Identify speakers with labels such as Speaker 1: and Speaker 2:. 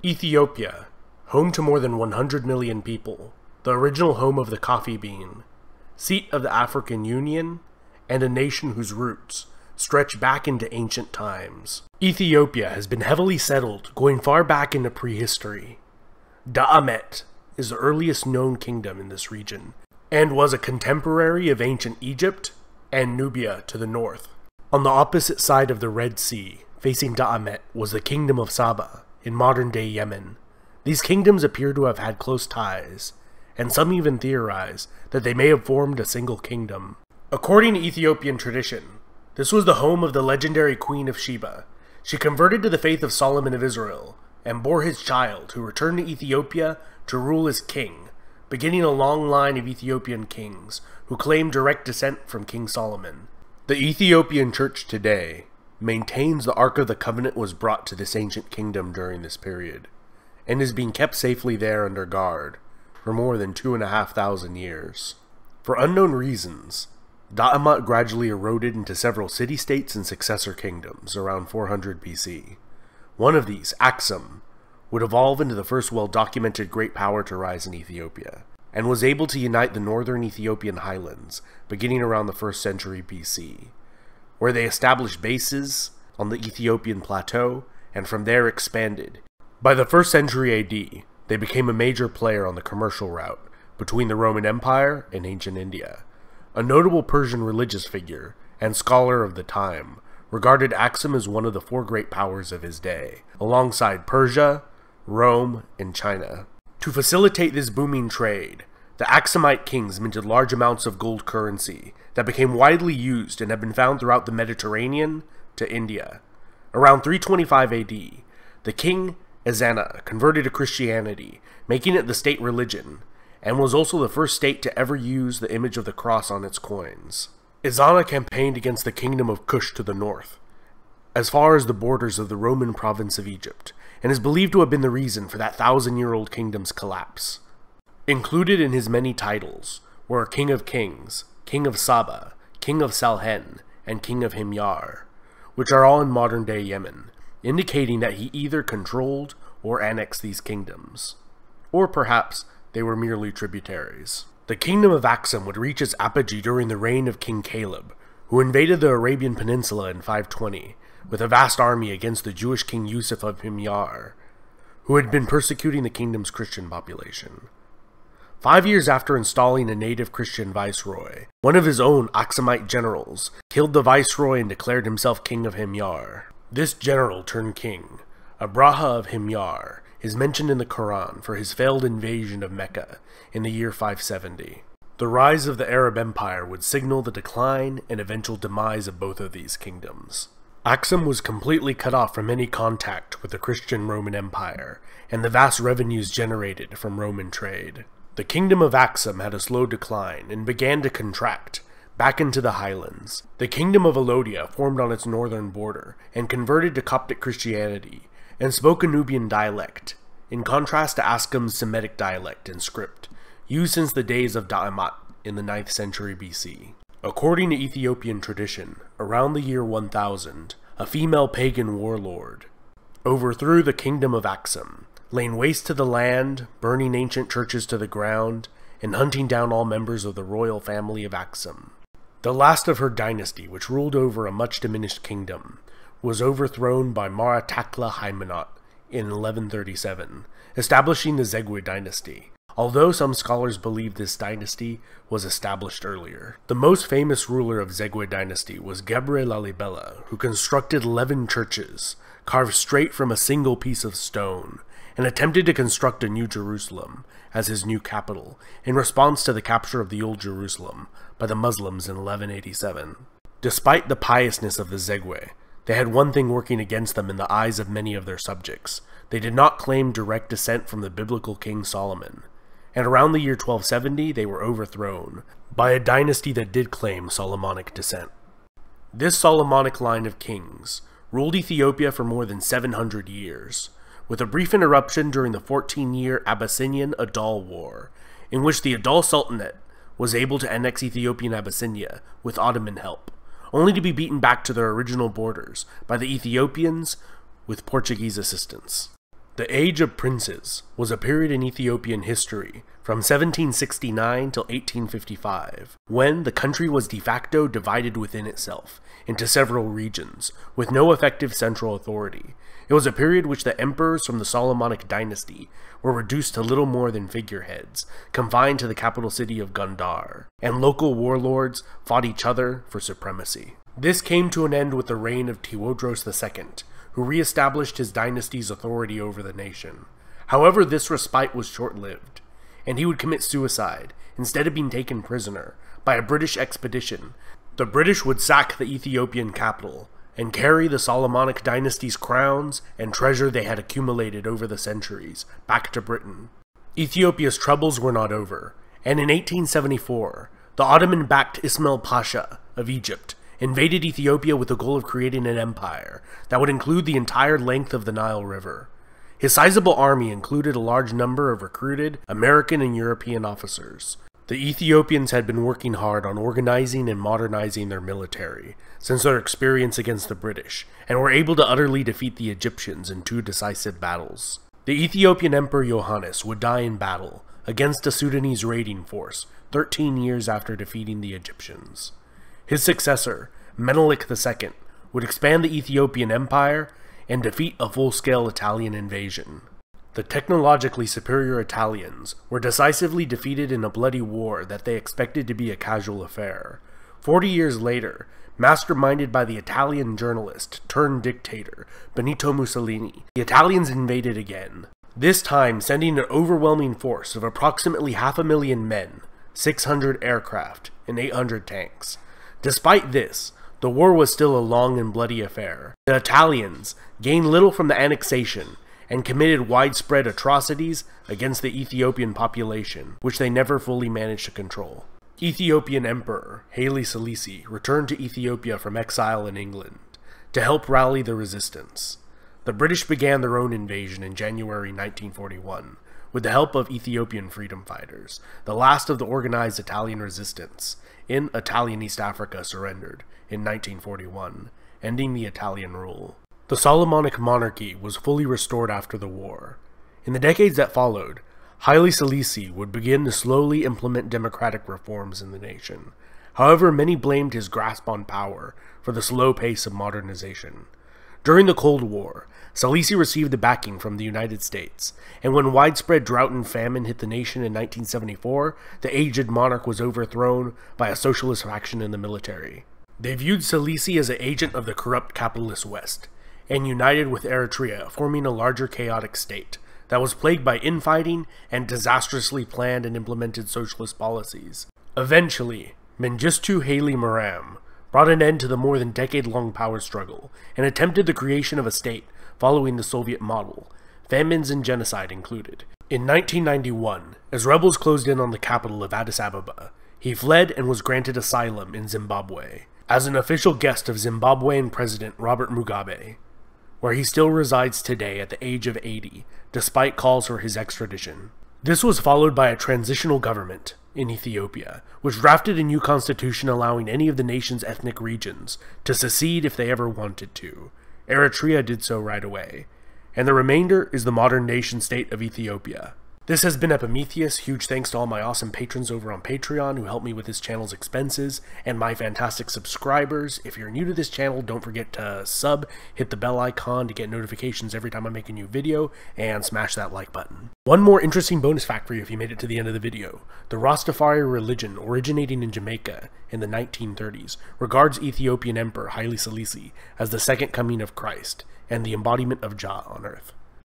Speaker 1: Ethiopia, home to more than 100 million people, the original home of the coffee bean, seat of the African Union, and a nation whose roots stretch back into ancient times. Ethiopia has been heavily settled, going far back into prehistory. Da'amet is the earliest known kingdom in this region, and was a contemporary of ancient Egypt and Nubia to the north. On the opposite side of the Red Sea, facing Da'amet, was the kingdom of Saba, in modern-day Yemen. These kingdoms appear to have had close ties, and some even theorize that they may have formed a single kingdom. According to Ethiopian tradition, this was the home of the legendary Queen of Sheba. She converted to the faith of Solomon of Israel, and bore his child, who returned to Ethiopia to rule as king, beginning a long line of Ethiopian kings, who claim direct descent from King Solomon. The Ethiopian Church today maintains the Ark of the Covenant was brought to this ancient kingdom during this period, and is being kept safely there under guard for more than 2,500 years. For unknown reasons, Da'amet gradually eroded into several city-states and successor kingdoms around 400 BC. One of these, Axum, would evolve into the first well-documented great power to rise in Ethiopia, and was able to unite the northern Ethiopian highlands beginning around the 1st century BC, where they established bases on the Ethiopian plateau, and from there expanded. By the 1st century AD, they became a major player on the commercial route between the Roman Empire and ancient India. A notable Persian religious figure and scholar of the time regarded Aksum as one of the 4 great powers of his day, alongside Persia, Rome, and China. To facilitate this booming trade, the Aksumite kings minted large amounts of gold currency that became widely used and have been found throughout the Mediterranean to India. Around 325 AD, the king Ezana converted to Christianity, making it the state religion, and was also the first state to ever use the image of the cross on its coins. Ezana campaigned against the kingdom of Kush to the north, as far as the borders of the Roman province of Egypt, and is believed to have been the reason for that 1,000-year-old kingdom's collapse. Included in his many titles were King of Kings, King of Saba, King of Salhen, and King of Himyar, which are all in modern-day Yemen, indicating that he either controlled or annexed these kingdoms, or perhaps they were merely tributaries. The kingdom of Axum would reach its apogee during the reign of King Caleb, who invaded the Arabian Peninsula in 520, with a vast army against the Jewish king Yusuf of Himyar, who had been persecuting the kingdom's Christian population. 5 years after installing a native Christian viceroy, one of his own Aksumite generals killed the viceroy and declared himself king of Himyar. This general turned king, Abraha of Himyar, is mentioned in the Quran for his failed invasion of Mecca in the year 570. The rise of the Arab Empire would signal the decline and eventual demise of both of these kingdoms. Axum was completely cut off from any contact with the Christian Roman Empire and the vast revenues generated from Roman trade. The kingdom of Axum had a slow decline and began to contract back into the highlands. The kingdom of Alodia formed on its northern border and converted to Coptic Christianity and spoke a Nubian dialect, in contrast to Askum's Semitic dialect and script, used since the days of Da'amet in the 9th century BC. According to Ethiopian tradition, around the year 1000, a female pagan warlord overthrew the kingdom of Axum, laying waste to the land, burning ancient churches to the ground, and hunting down all members of the royal family of Axum. The last of her dynasty, which ruled over a much diminished kingdom, was overthrown by Mara Takla Haymanot in 1137, establishing the Zegwe dynasty, although some scholars believe this dynasty was established earlier. The most famous ruler of Zegwe dynasty was Gebre Lalibela, who constructed 11 churches, carved straight from a single piece of stone, and attempted to construct a new Jerusalem as his new capital, in response to the capture of the Old Jerusalem by the Muslims in 1187. Despite the piousness of the Zegwe, they had one thing working against them in the eyes of many of their subjects. They did not claim direct descent from the biblical King Solomon, and around the year 1270 they were overthrown by a dynasty that did claim Solomonic descent. This Solomonic line of kings ruled Ethiopia for more than 700 years, with a brief interruption during the 14-year Abyssinian-Adal War, in which the Adal Sultanate was able to annex Ethiopian Abyssinia with Ottoman help, only to be beaten back to their original borders by the Ethiopians with Portuguese assistance. The Age of Princes was a period in Ethiopian history from 1769 till 1855, when the country was de facto divided within itself into several regions, with no effective central authority. It was a period which the emperors from the Solomonic dynasty were reduced to little more than figureheads, confined to the capital city of Gondar, and local warlords fought each other for supremacy. This came to an end with the reign of Tewodros II, who re-established his dynasty's authority over the nation. However, this respite was short-lived, and he would commit suicide instead of being taken prisoner by a British expedition. The British would sack the Ethiopian capital and carry the Solomonic dynasty's crowns and treasure they had accumulated over the centuries back to Britain. Ethiopia's troubles were not over, and in 1874, the Ottoman-backed Ismail Pasha of Egypt invaded Ethiopia with the goal of creating an empire that would include the entire length of the Nile River. His sizable army included a large number of recruited American and European officers. The Ethiopians had been working hard on organizing and modernizing their military since their experience against the British, and were able to utterly defeat the Egyptians in 2 decisive battles. The Ethiopian Emperor Yohannes would die in battle against a Sudanese raiding force 13 years after defeating the Egyptians. His successor, Menelik II, would expand the Ethiopian Empire and defeat a full-scale Italian invasion. The technologically superior Italians were decisively defeated in a bloody war that they expected to be a casual affair. 40 years later, masterminded by the Italian journalist turned dictator Benito Mussolini, the Italians invaded again, this time sending an overwhelming force of approximately 500,000 men, 600 aircraft, and 800 tanks. Despite this, the war was still a long and bloody affair. The Italians gained little from the annexation and committed widespread atrocities against the Ethiopian population, which they never fully managed to control. Ethiopian Emperor Haile Selassie returned to Ethiopia from exile in England to help rally the resistance. The British began their own invasion in January 1941 with the help of Ethiopian freedom fighters. The last of the organized Italian resistance in Italian East Africa surrendered in 1941, ending the Italian rule. The Solomonic monarchy was fully restored after the war. In the decades that followed, Haile Selassie would begin to slowly implement democratic reforms in the nation. However, many blamed his grasp on power for the slow pace of modernization. During the Cold War, Selassie received the backing from the United States, and when widespread drought and famine hit the nation in 1974, the aged monarch was overthrown by a socialist faction in the military. They viewed Selassie as an agent of the corrupt capitalist West, and united with Eritrea, forming a larger chaotic state that was plagued by infighting and disastrously planned and implemented socialist policies. Eventually, Mengistu Haile Mariam brought an end to the more than decade-long power struggle and attempted the creation of a state following the Soviet model, famines and genocide included. In 1991, as rebels closed in on the capital of Addis Ababa, he fled and was granted asylum in Zimbabwe as an official guest of Zimbabwean President Robert Mugabe, where he still resides today at the age of 80, despite calls for his extradition. This was followed by a transitional government in Ethiopia, which drafted a new constitution allowing any of the nation's ethnic regions to secede if they ever wanted to. Eritrea did so right away, and the remainder is the modern nation-state of Ethiopia. This has been Epimetheus. Huge thanks to all my awesome patrons over on Patreon who help me with this channel's expenses, and my fantastic subscribers. If you're new to this channel, don't forget to sub, hit the bell icon to get notifications every time I make a new video, and smash that like button. One more interesting bonus fact for you if you made it to the end of the video. The Rastafari religion, originating in Jamaica in the 1930s, regards Ethiopian Emperor Haile Selassie as the second coming of Christ and the embodiment of Jah on earth.